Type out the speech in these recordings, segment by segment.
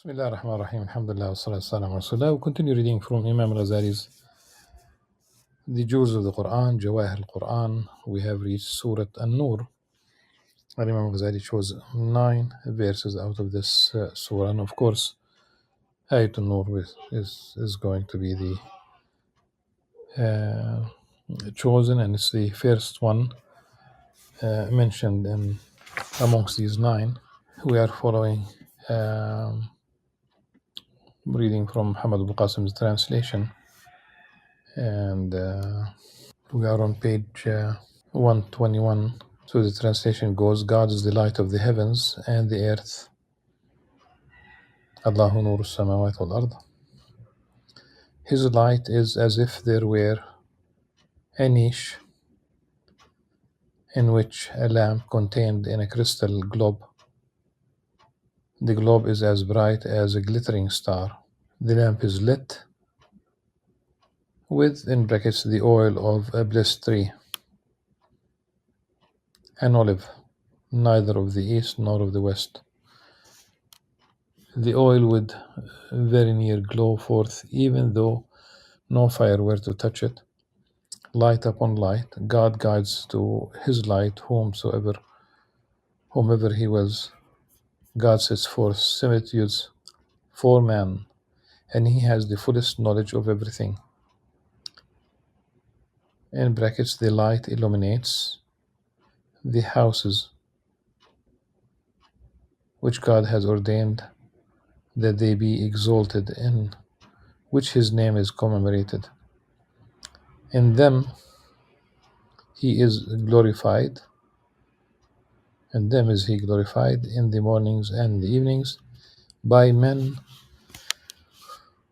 Bismillah ar-Rahman ar-Rahim. Alhamdulillah wa salatu salam wa rasulullah. We continue reading from Imam Al-Ghazali's The Jewels of the Qur'an, Jawahir al-Qur'an. We have reached Surah An-Nur. And Imam Al-Ghazali chose 9 verses out of this surah. And of course, Ayat An-Nur is going to be the chosen, and it's the first one mentioned amongst these 9. We are following reading from Muhammad Abu Qasim's translation, and we are on page 121. So the translation goes, God is the light of the heavens and the earth. Allahu nur as-samawati wal ard. His light is as if there were a niche in which a lamp contained in a crystal globe. The globe is as bright as a glittering star. The lamp is lit with, in brackets, the oil of a bliss tree, an olive, neither of the east nor of the west. The oil would very near glow forth, even though no fire were to touch it. Light upon light, God guides to his light whomever he wills. God sets forth similitudes for man, and he has the fullest knowledge of everything. In brackets, the light illuminates the houses which God has ordained that they be exalted, in which his name is commemorated. In them he is glorified, in them is he glorified in the mornings and the evenings by men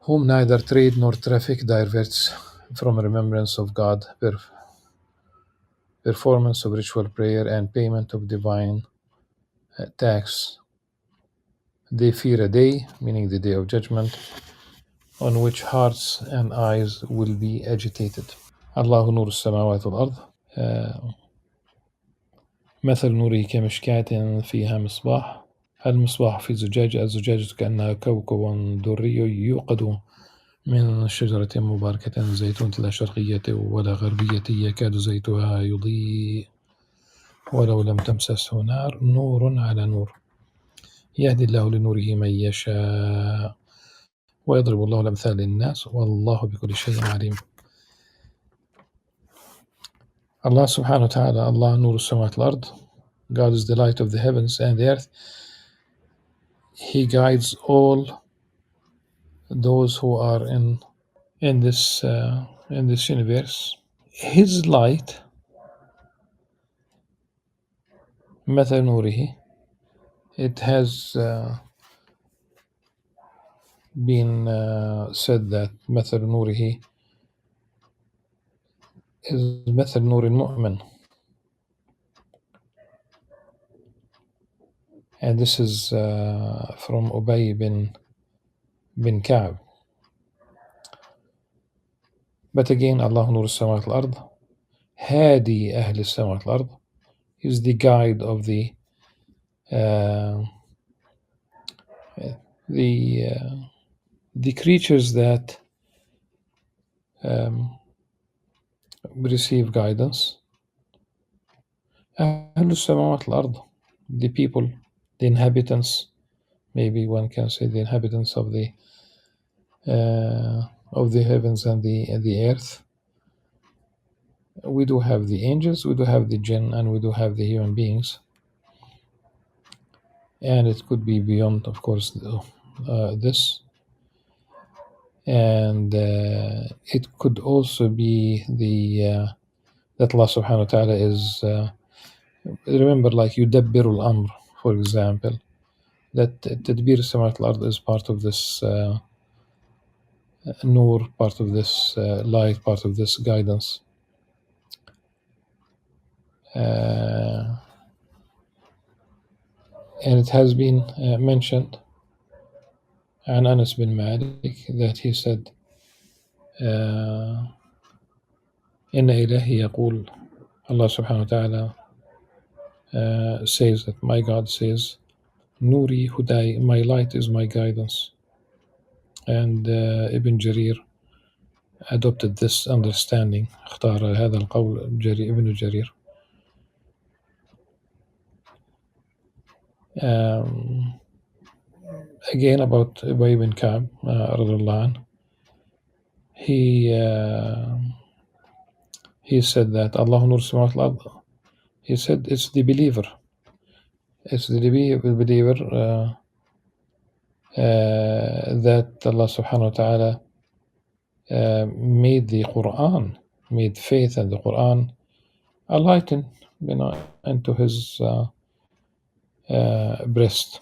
whom neither trade nor traffic diverts from remembrance of God, performance of ritual prayer, and payment of divine tax. They fear a day, meaning the day of judgment, on which hearts and eyes will be agitated. Allahu nur as-samawati wal ard. مثل نوره كمشكاة فيها مصباح. المصباح في زجاجة، الزجاجة كأنها كوكب دري يوقد من شجرة مباركة زيتونة لا شرقية ولا غربية يكاد زيتها يضيء ولو لم تمسسه نار، نور على نور، يهدي الله لنوره من يشاء ويضرب الله الأمثال للناس والله بكل شيء عليم. Allah subhanahu wa ta'ala, Allah nur as-samawati wal ard. God is the light of the heavens and the earth. He guides all those who are in this universe. His light, مثل نوره, it has been said that مثل نوره is مثل نور المؤمن, and this is from Ubay bin Ka'b. But again, Allah nur as-samawati wal ard, Hadi ahl as-samawati wal ard, is the guide of the creatures that receive guidance. Ahl as-samawati wal ard, the people, the inhabitants, maybe one can say the inhabitants of the heavens and the earth. We do have the angels, we do have the jinn, and we do have the human beings. And it could be beyond, of course, this. And it could also be that Allah subhanahu wa ta'ala is, remember, like yudabbirul amr, for example, that tadbir as-samawati wal ard is part of this nur, part of this light, part of this guidance. And it has been mentioned عن Anas bin Malik that he said إن إلهي يقول, Allah subhanahu wa ta'ala says that my God says, Nuri Hudai, my light is my guidance. And Ibn Jarir adopted this understanding. اختار هذا القول ابن جرير. Again about Ubay bin Ka'b رضي الله عنه. He said that Allah nur samawat al-ard. He said it's the believer. It's the believer that Allah subhanahu wa ta'ala made the Qur'an, made faith and the Qur'an a light into his breast.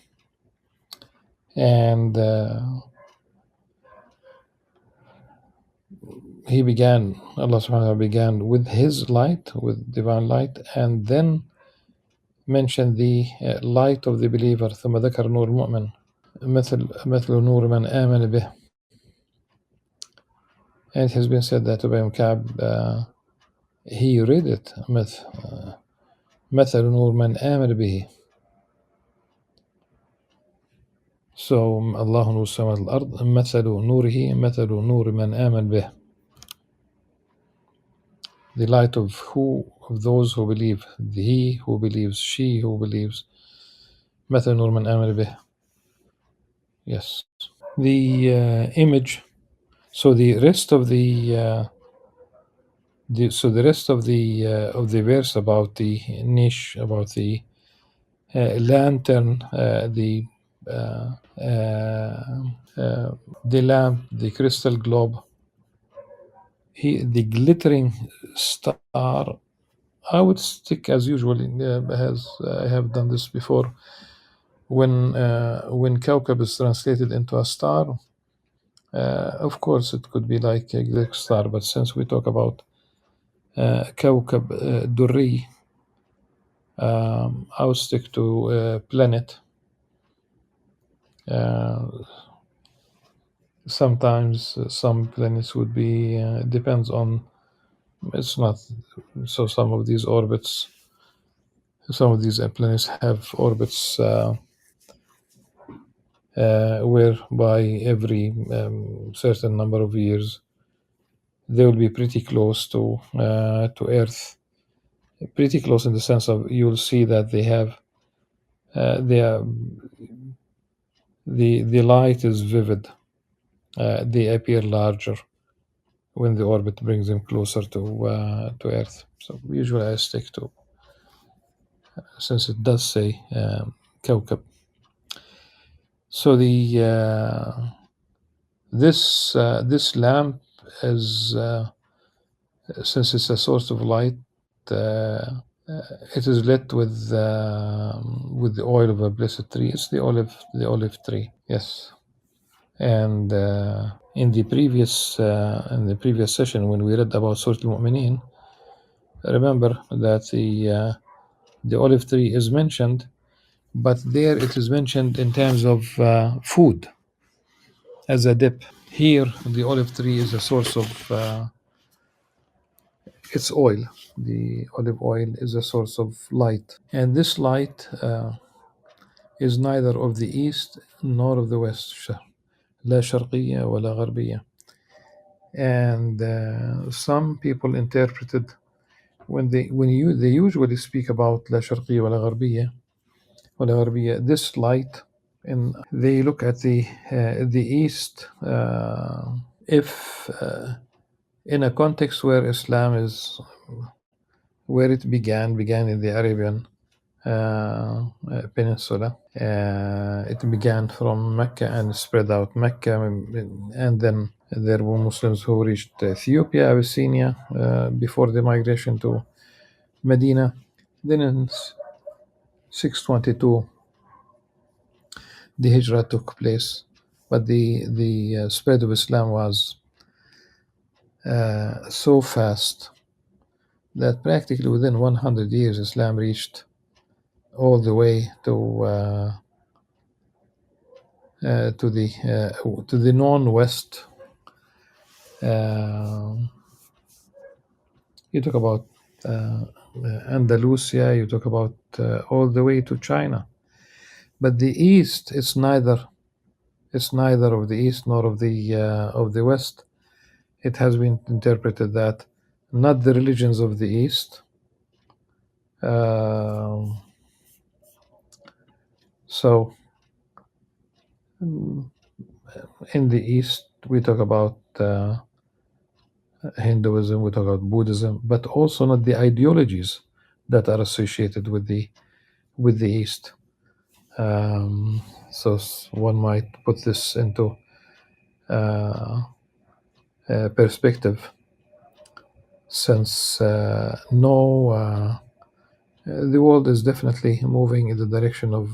And Allah subhanahu wa ta'ala began with his light, with divine light, and then mentioned the light of the believer. ثم ذكر نور المؤمن مثل نور من آمن به. And it has been said that Ubay ibn Ka'b, he read it مثل نور من آمن به. So Allah نور السماوات والأرض مثل نوره مثل نور من آمن به. The light of those who believe, he who believes, she who believes. مثل نور من آمن به. Yes. The image. So the rest of the verse about the niche, about the lantern, the lamp, the crystal globe, the glittering star. I would stick as usual. I have done this before. When Kawkab is translated into a star, of course it could be like a glittering star. But since we talk about Kawkab Durri, I would stick to planet. Sometimes some planets would be depends on. It's not so. Some of these orbits, some of these planets have orbits whereby every certain number of years they will be pretty close to Earth. Pretty close in the sense of you'll see that they have the light is vivid. They appear larger when the orbit brings them closer to Earth. So usually I stick to, since it does say Kawkab. So this lamp is, since it's a source of light, it is lit with the oil of a blessed tree. It's the olive tree. Yes. And in the previous session when we read about Surah Al-Mu'mineen, remember that the olive tree is mentioned, but there it is mentioned in terms of food as a dip. Here the olive tree is a source of its oil. The olive oil is a source of light, and this light is neither of the east nor of the west. لا شرقية ولا غربية. And some people interpreted they usually speak about لا شرقية ولا غربية, this light, and they look at the east if in a context where Islam is, where it began in the Arabian peninsula. It began from Mecca and spread out Mecca, and then there were Muslims who reached Ethiopia, Abyssinia, before the migration to Medina. Then in 622, the Hijrah took place, but the spread of Islam was so fast that practically within 100 years, Islam reached all the way to the non-west. You talk about Andalusia, you talk about all the way to China. But the East, it's neither. It's neither of the East nor of the West. It has been interpreted that not the religions of the East. So in the East, we talk about Hinduism, we talk about Buddhism, but also not the ideologies that are associated with the East. So one might put this into perspective, since the world is definitely moving in the direction of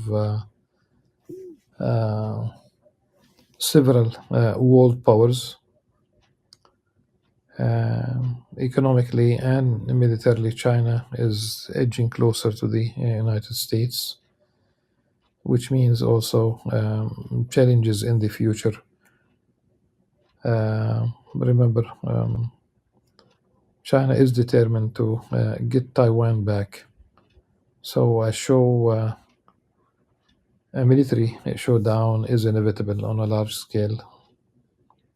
several world powers, economically and militarily. China is edging closer to the United States, which means also challenges in the future. Remember, China is determined to get Taiwan back. So a military showdown is inevitable on a large scale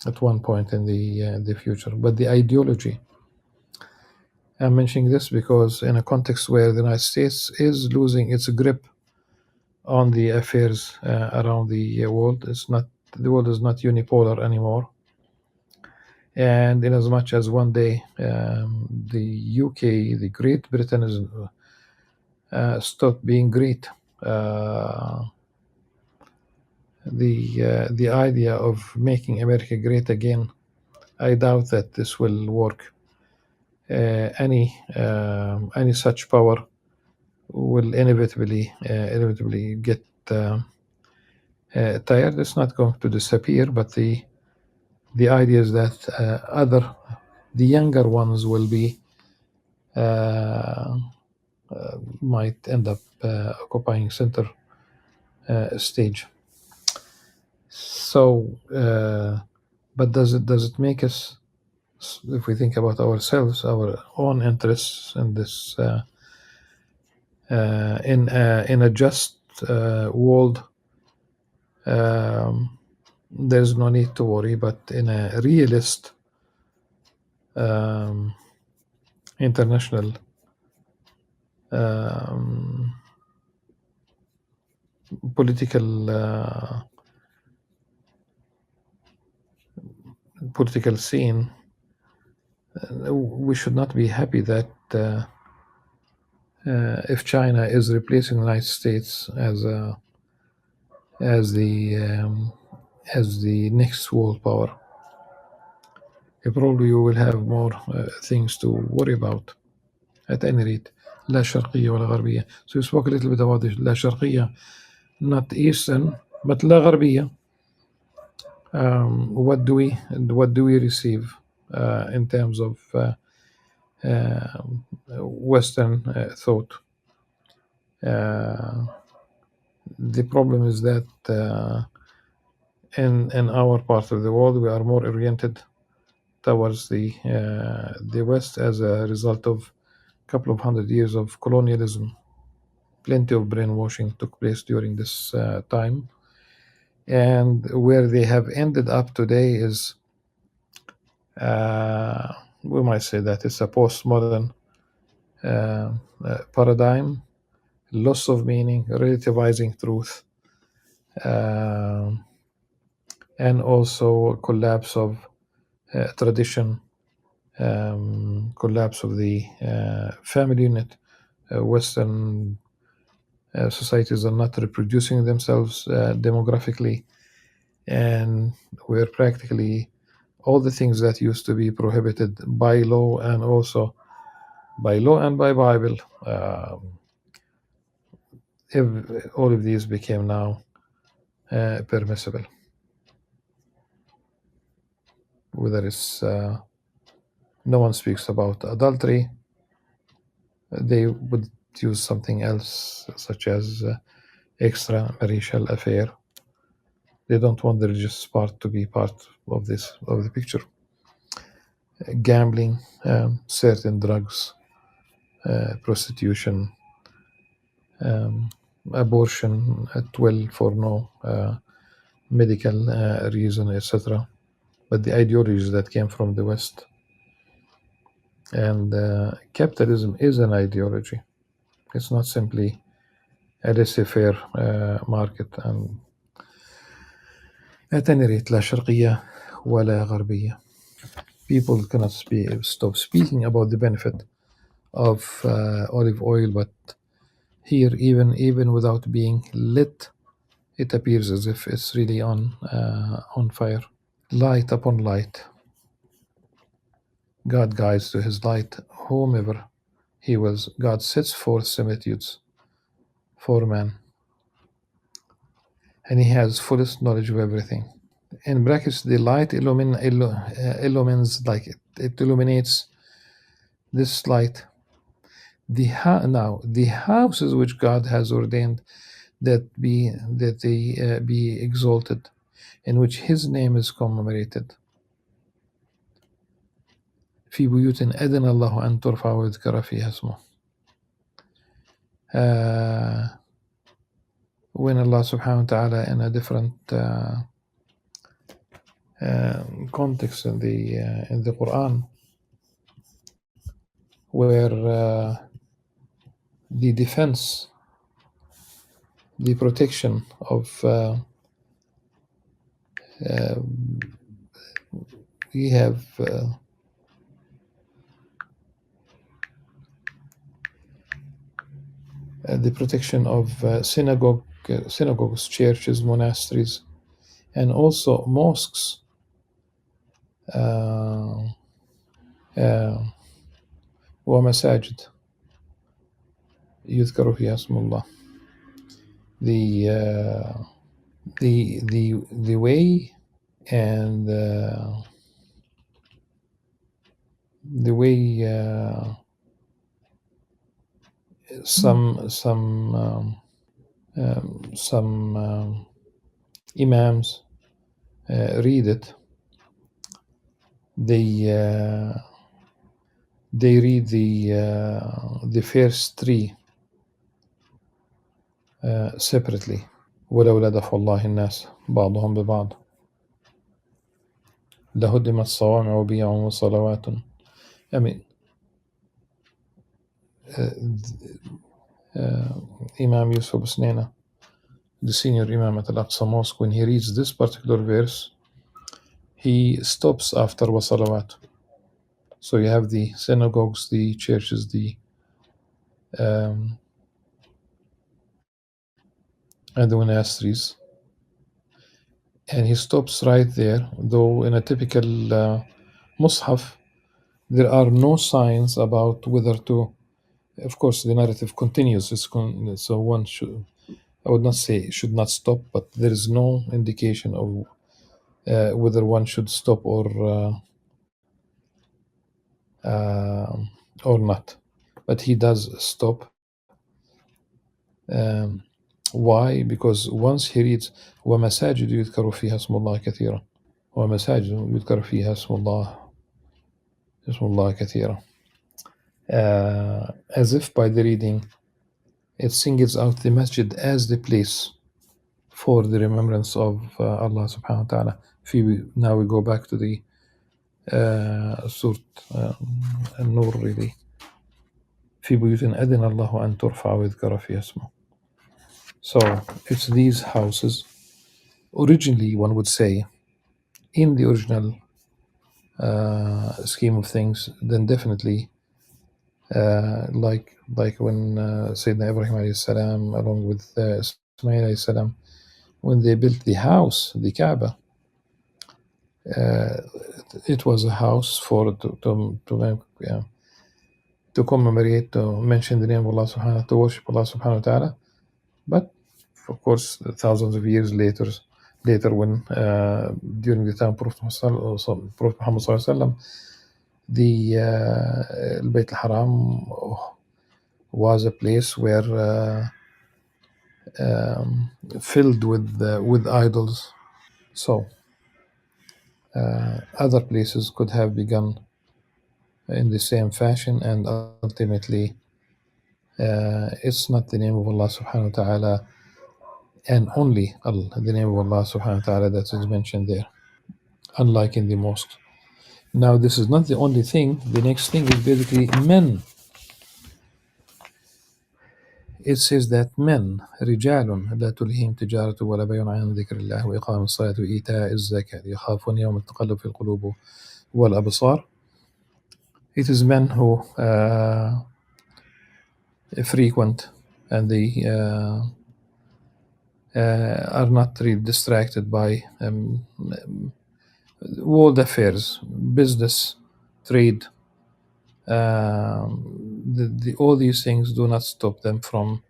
at one point in the future. But the ideology, I'm mentioning this because in a context where the United States is losing its grip on the affairs around the world, the world is not unipolar anymore. And in as much as one day the UK, the Great Britain, is stopped being great, the idea of making America great again, I doubt that this will work. Any such power will inevitably get tired. It's not going to disappear, but the idea is that the younger ones will be might end up occupying center stage. So, but does it make us, if we think about ourselves, our own interests in this, in a just world, there's no need to worry. But in a realist international political scene, we should not be happy that if China is replacing the United States as the next world power. Probably you will have more things to worry about. At any rate, لا شرقية ولا غربية. So you spoke a little bit about the لا شرقية, not Eastern, but لا غربية. What do we receive in terms of Western thought? The problem is that in our part of the world, we are more oriented towards the West as a result of a couple of hundred years of colonialism. Plenty of brainwashing took place during this time, and where they have ended up today is, we might say that it's a postmodern paradigm, loss of meaning, relativizing truth, and also collapse of tradition, collapse of the family unit. Western societies are not reproducing themselves demographically, and where practically all the things that used to be prohibited by law and also by law and by Bible, if all of these became now permissible. Whether it's no one speaks about adultery, they would use something else, such as extramarital affair. They don't want the religious part to be part of the picture. Gambling, certain drugs, prostitution, abortion at will for no medical reason, etc. But the ideologies that came from the West. And capitalism is an ideology. It's not simply a laissez-faire market. And at any rate, لا شرقية ولا غربية. People cannot stop speaking about the benefit of olive oil, but here, even without being lit, it appears as if it's really on fire. Light upon light. God guides to his light whomever he wills. God sets forth similitudes for man, and he has fullest knowledge of everything. In brackets, the light illumines, like it illuminates this light. Now the houses which God has ordained that they be exalted, in which His name is commemorated. في بيوت أذن الله أن ترفع ويذكر فيها اسمه. When Allah subhanahu wa ta'ala in a different context in the Qur'an, where the defense, the protection of we have the protection of synagogues, churches, monasteries, and also mosques. ومساجد يذكر فيها اسم الله. The way and the way some imams read it, they read the first three separately. ولولا دفع الله الناس بعضهم ببعض لهدمت الصوامع وبيع وصلوات. I mean, Imam Yusuf Snena, the senior Imam at Al-Aqsa Mosque, when he reads this particular verse, he stops after wasalawat. So you have the synagogues, the churches, and the monasteries, and he stops right there. Though in a typical mushaf, there are no signs about whether to. Of course, the narrative continues. So one should, I would not say should not stop, but there is no indication of whether one should stop or not. But he does stop. Why? Because once he reads وَمَسَاجِدُ يُذْكَرُ فِيهَا اسْمُ اللَّهِ كَثِيرًا وَمَسَاجِدُ يُذْكَرُ فِيهَا اسْمُ اللَّهِ كَثِيرًا, as if by the reading it singles out the masjid as the place for the remembrance of Allah subhanahu wa ta'ala. Now we go back to the Surah An-Nur, really. في بيوت أذن الله أن ترفع ويذكر فيها اسمه. So it's these houses. Originally, one would say, in the original scheme of things, then definitely, like when Sayyidina Ibrahim alayhi salam, along with Ismail alayhi salam, when they built the house, the Kaaba, it was a house for to commemorate, to mention the name of Allah subhanahu wa ta'ala, to worship Allah subhanahu wa ta'ala. But of course, thousands of years later, when during the time of Prophet Muhammad sallallahu the Bayt al-Haram was a place where filled with idols. So other places could have begun in the same fashion, and ultimately It's not the name of Allah subhanahu wa ta'ala and only the name of Allah subhanahu wa ta'ala that is mentioned there, unlike in the mosque. Now, this is not the only thing. The next thing is basically men. It says that men, رجال لا تلهيهم تجارة ولا بيع عن ذكر الله وإقام الصلاة وإيتاء الزكاة يخافون يوم التقلب في القلوب والأبصار. It is men who frequent and they are not really distracted by world affairs, business, trade. All these things do not stop them from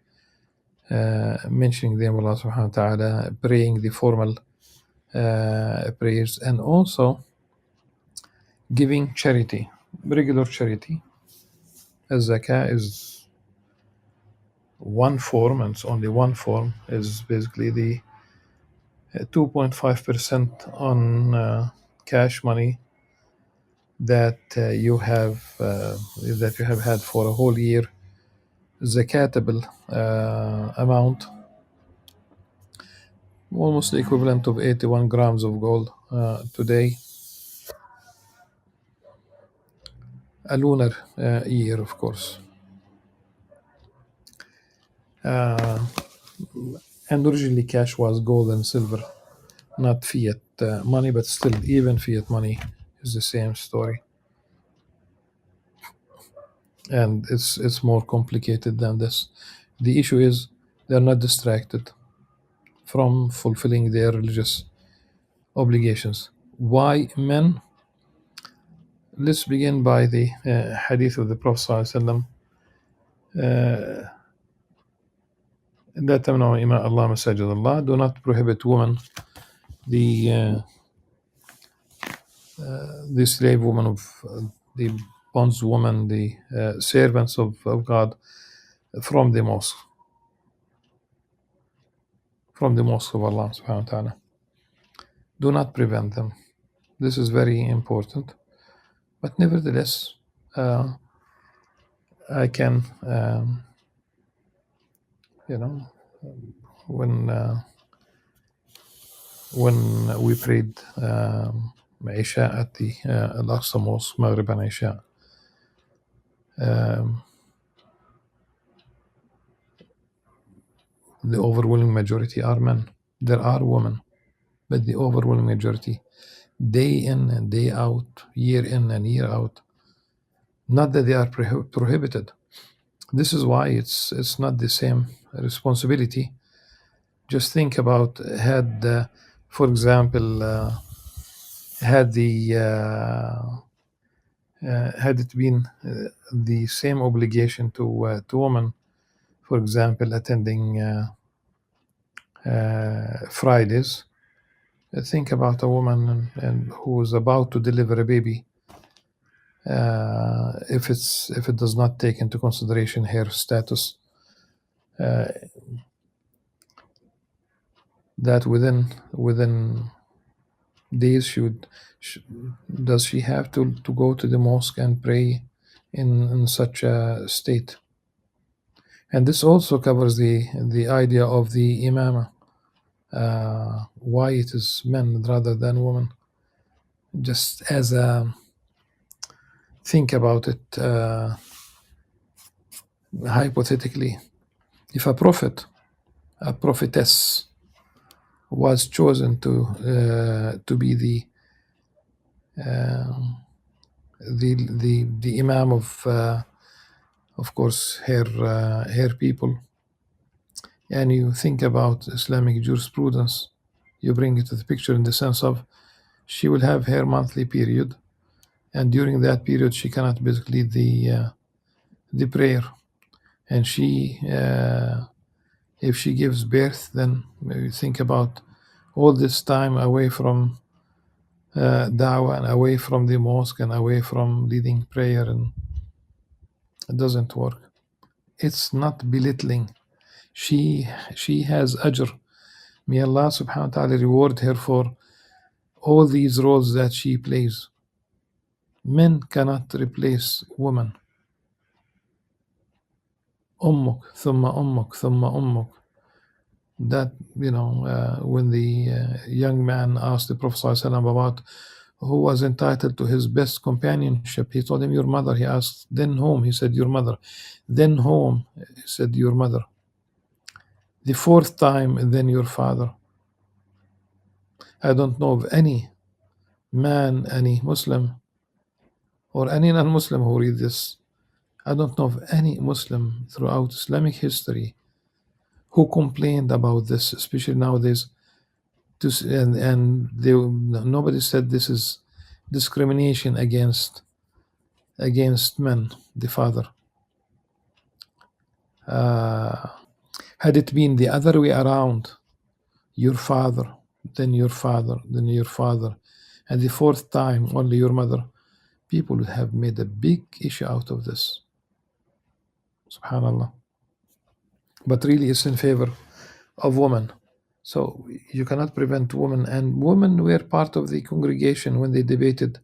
mentioning the name of Allah subhanahu wa ta'ala, praying the formal prayers, and also giving charity, regular charity. As zakah is one form, and it's only one form, is basically the 2.5% on cash money that you have had for a whole year, zakatable amount, almost the equivalent of 81 grams of gold today. A lunar year, of course. And originally cash was gold and silver, not fiat money, but still, even fiat money is the same story. And it's more complicated than this. The issue is they're not distracted from fulfilling their religious obligations. Why men? Let's begin by the hadith of the Prophet ﷺ. لا تمنعوا إماء الله مساجد الله. Do not prohibit women, the slave woman of the bondswoman, the servants of God, from the mosque of Allah subhanahu wa ta'ala. Do not prevent them. This is very important. But nevertheless, I can, when we prayed Isha at the Al-Aqsa Mosque, Maghrib and Isha, the overwhelming majority are men. There are women, but the overwhelming majority, day in and day out, year in and year out, not that they are prohibited. This is why it's not the same responsibility. Just think about had, for example, had it been the same obligation to women, for example, attending Fridays. Think about a woman and who is about to deliver a baby. If it does not take into consideration her status, that within days does she have to go to the mosque and pray in such a state? And this also covers the idea of the imama, why it is men rather than women. Just as a think about it hypothetically, if a prophetess was chosen to be the imam of course her people, and you think about Islamic jurisprudence, you bring it to the picture in the sense of she will have her monthly period, and during that period she cannot basically lead the prayer, and she if she gives birth, then maybe think about all this time away from da'wah and away from the mosque and away from leading prayer, and it doesn't work. It's not belittling. She has ajr. May Allah subhanahu wa ta'ala reward her for all these roles that she plays. Men cannot replace women. Ummuk, thumma ummuk, thumma ummuk. That, when the young man asked the Prophet ﷺ about who was entitled to his best companionship, he told him, your mother. He asked, then whom? He said, your mother. Then whom? He said, your mother. The fourth time, then your father. I don't know of any man, any Muslim, or any non-Muslim who read this. I don't know of any Muslim throughout Islamic history who complained about this, especially nowadays. Nobody said this is discrimination against men, the father. Had it been the other way around, your father, then your father, then your father, and the fourth time only your mother, people would have made a big issue out of this. Subhanallah. But really it's in favor of women. So you cannot prevent women, and women were part of the congregation when they debated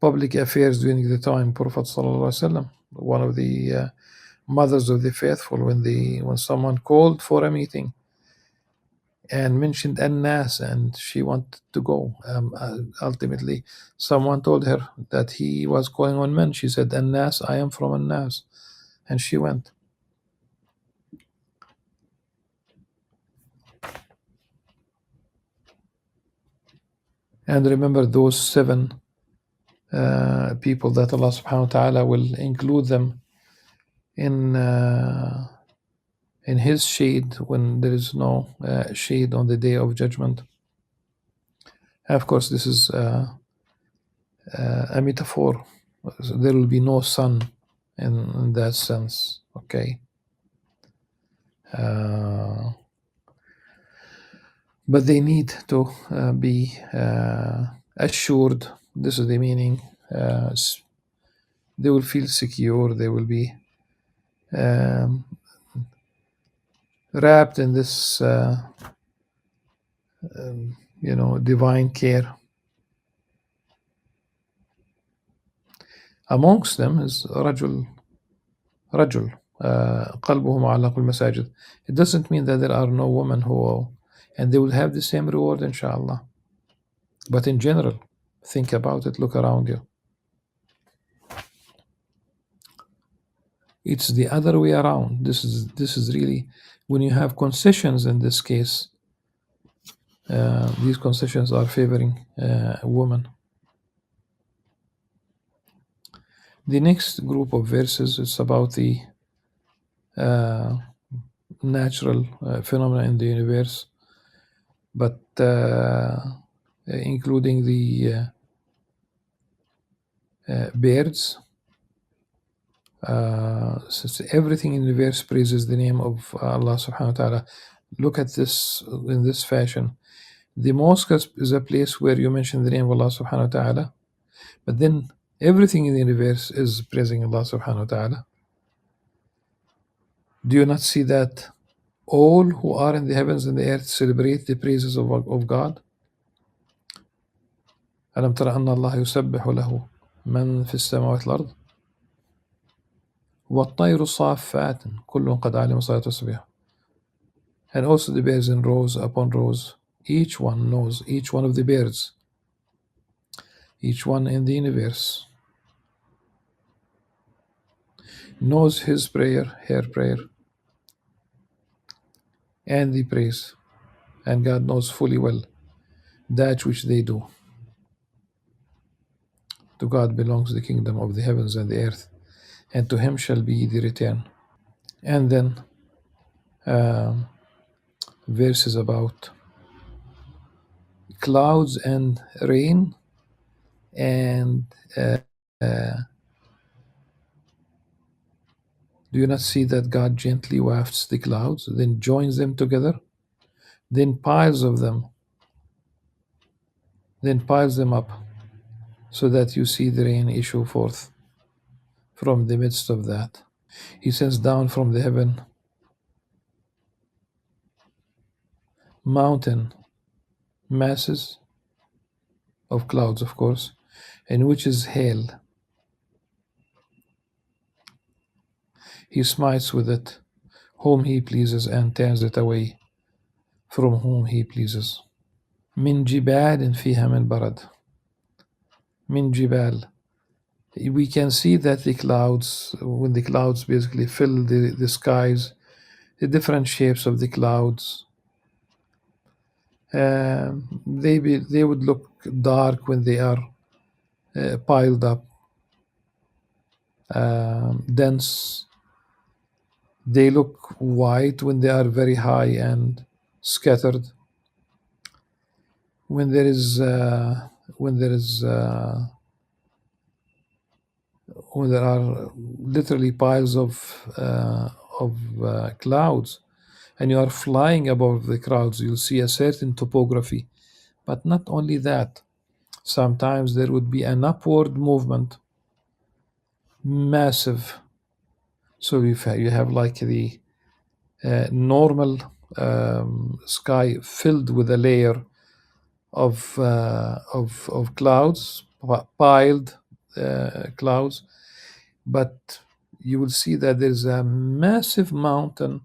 public affairs during the time Prophet ﷺ, one of the mothers of the faithful, when someone called for a meeting and mentioned An-Nas and she wanted to go, ultimately someone told her that he was calling on men. She said, An-Nas, I am from An-Nas, and she went. And remember those 7 people that Allah subhanahu wa ta'ala will include them in his shade when there is no shade on the day of judgment. Of course, this is a metaphor. There will be no sun in that sense, okay? But they need to be assured. This is the meaning. They will feel secure. They will be wrapped in this, divine care. Amongst them is رجل قلبه معلق بالمساجد. It doesn't mean that there are no women and they will have the same reward, inshallah. But in general, think about it, look around you. It's the other way around. This is really, when you have concessions in this case, these concessions are favoring women. The next group of verses is about the natural phenomena in the universe, but including the birds. Since everything in the universe praises the name of Allah subhanahu wa ta'ala. Look at this in this fashion. The mosque is a place where you mention the name of Allah subhanahu wa ta'ala, but then everything in the universe is praising Allah subhanahu wa ta'ala. Do you not see that all who are in the heavens and the earth celebrate the praises of God? ألم تر أن الله يسبح له من في السماوات والأرض والطير صافات كل قد علم صلاة الصبح. And also the birds in rows upon rows. Each one knows, each one of the birds, each one in the universe knows his prayer, her prayer, and the praise. And God knows fully well that which they do. To God belongs the kingdom of the heavens and the earth, and to him shall be the return. And then verses about clouds and rain, and do you not see that God gently wafts the clouds, then joins them together, then piles them up, so that you see the rain issue forth from the midst of that. He sends down from the heaven mountain masses of clouds, of course, in which is hail. He smites with it whom he pleases and turns it away from whom he pleases. من جبال فيها من برد. من جبال. We can see that the clouds, when the clouds basically fill the skies, the different shapes of the clouds, they would look dark when they are piled up, dense. They look white when they are very high and scattered. When there is when there are literally piles of clouds, and you are flying above the clouds, you'll see a certain topography. But not only that, sometimes there would be an upward movement, massive. So you have like the normal sky filled with a layer of clouds, piled clouds, but you will see that there's a massive mountain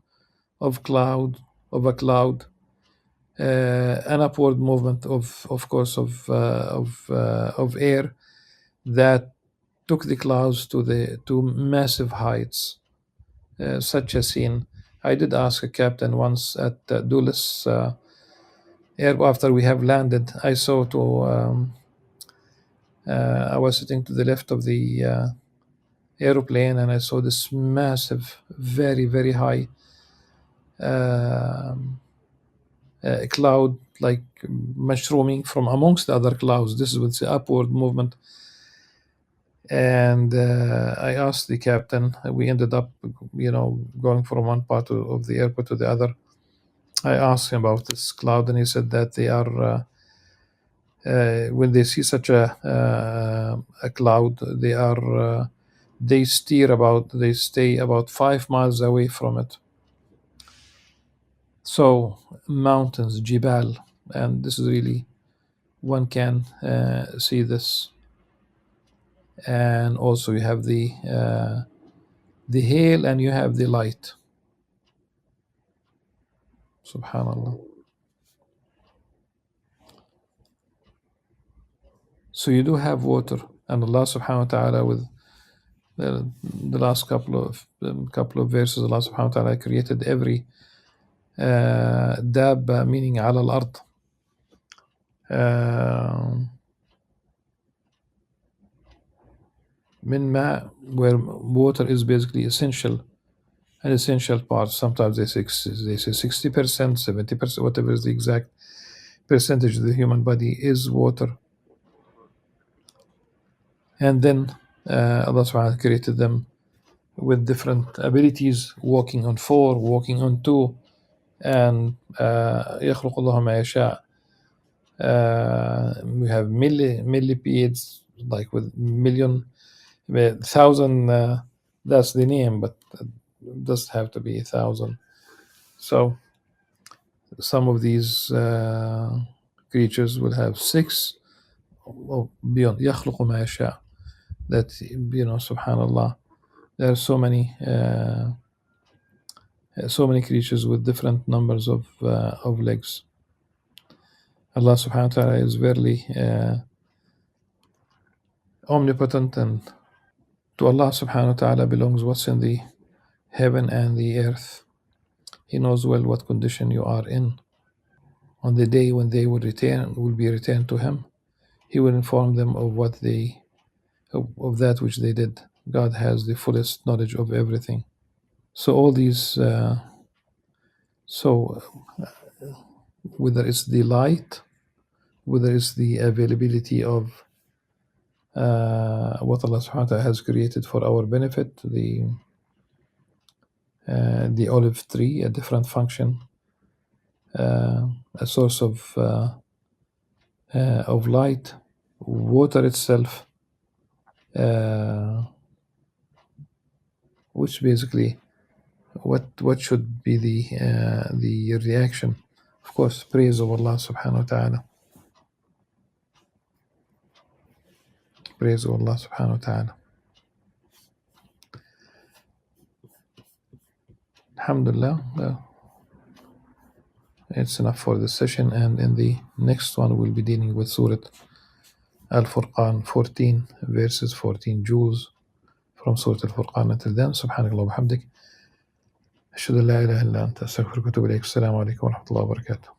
of a cloud, an upward movement of course of air that took the clouds to massive heights. Such a scene. I did ask a captain once at Dulles air after we have landed. I saw I was sitting to the left of the aeroplane, and I saw this massive, very very high cloud, like mushrooming from amongst the other clouds. This is with the upward movement. And I asked the captain. We ended up, going from one part of the airport to the other. I asked him about this cloud, and he said that they are, when they see such a cloud, they stay about 5 miles away from it. So mountains, jibal, and this is really, one can see this. And also you have the hail, and you have the light. Subhanallah. So you do have water, and Allah subhanahu wa ta'ala, with the last couple of verses, Allah subhanahu wa ta'ala created every dabba, meaning ala al-ard, min ma, where water is basically an essential part. Sometimes they say 60%, 70%, whatever is the exact percentage of the human body is water. And then Allah subhanahu wa ta'ala created them with different abilities, walking on 4, walking on 2, and يخلق الله ما يشاء. We have millipedes, like with million, 1,000. That's the name, but it doesn't have to be 1,000. So some of these creatures will have 6 or beyond. يخلق ما يشاء. That, subhanallah, there are so many creatures with different numbers of legs. Allah subhanahu wa ta'ala is verily omnipotent, and to Allah subhanahu wa ta'ala belongs what's in the heaven and the earth. He knows well what condition you are in. On the day when they will be returned to Him, He will inform them of of that which they did. God has the fullest knowledge of everything. So all these, whether it's the light, whether it's the availability of what Allah subhanahu wa ta'ala has created for our benefit, the olive tree, a different function, a source of light, water itself, which basically, what should be the reaction? Of course, praise of Allah subhanahu wa ta'ala. Praise of Allah subhanahu wa ta'ala. Alhamdulillah, it's enough for this session, and in the next one we'll be dealing with Surah Al-Furqan 14 verses 14 jewels from Surah Al-Furqan. Until then, subhanakallah wa bihamdik, ashhadu an la ilaha illa anta, astaghfiruka wa atubu ilayk. Assalamu alaikum wa rahmatullahi wa barakatuh.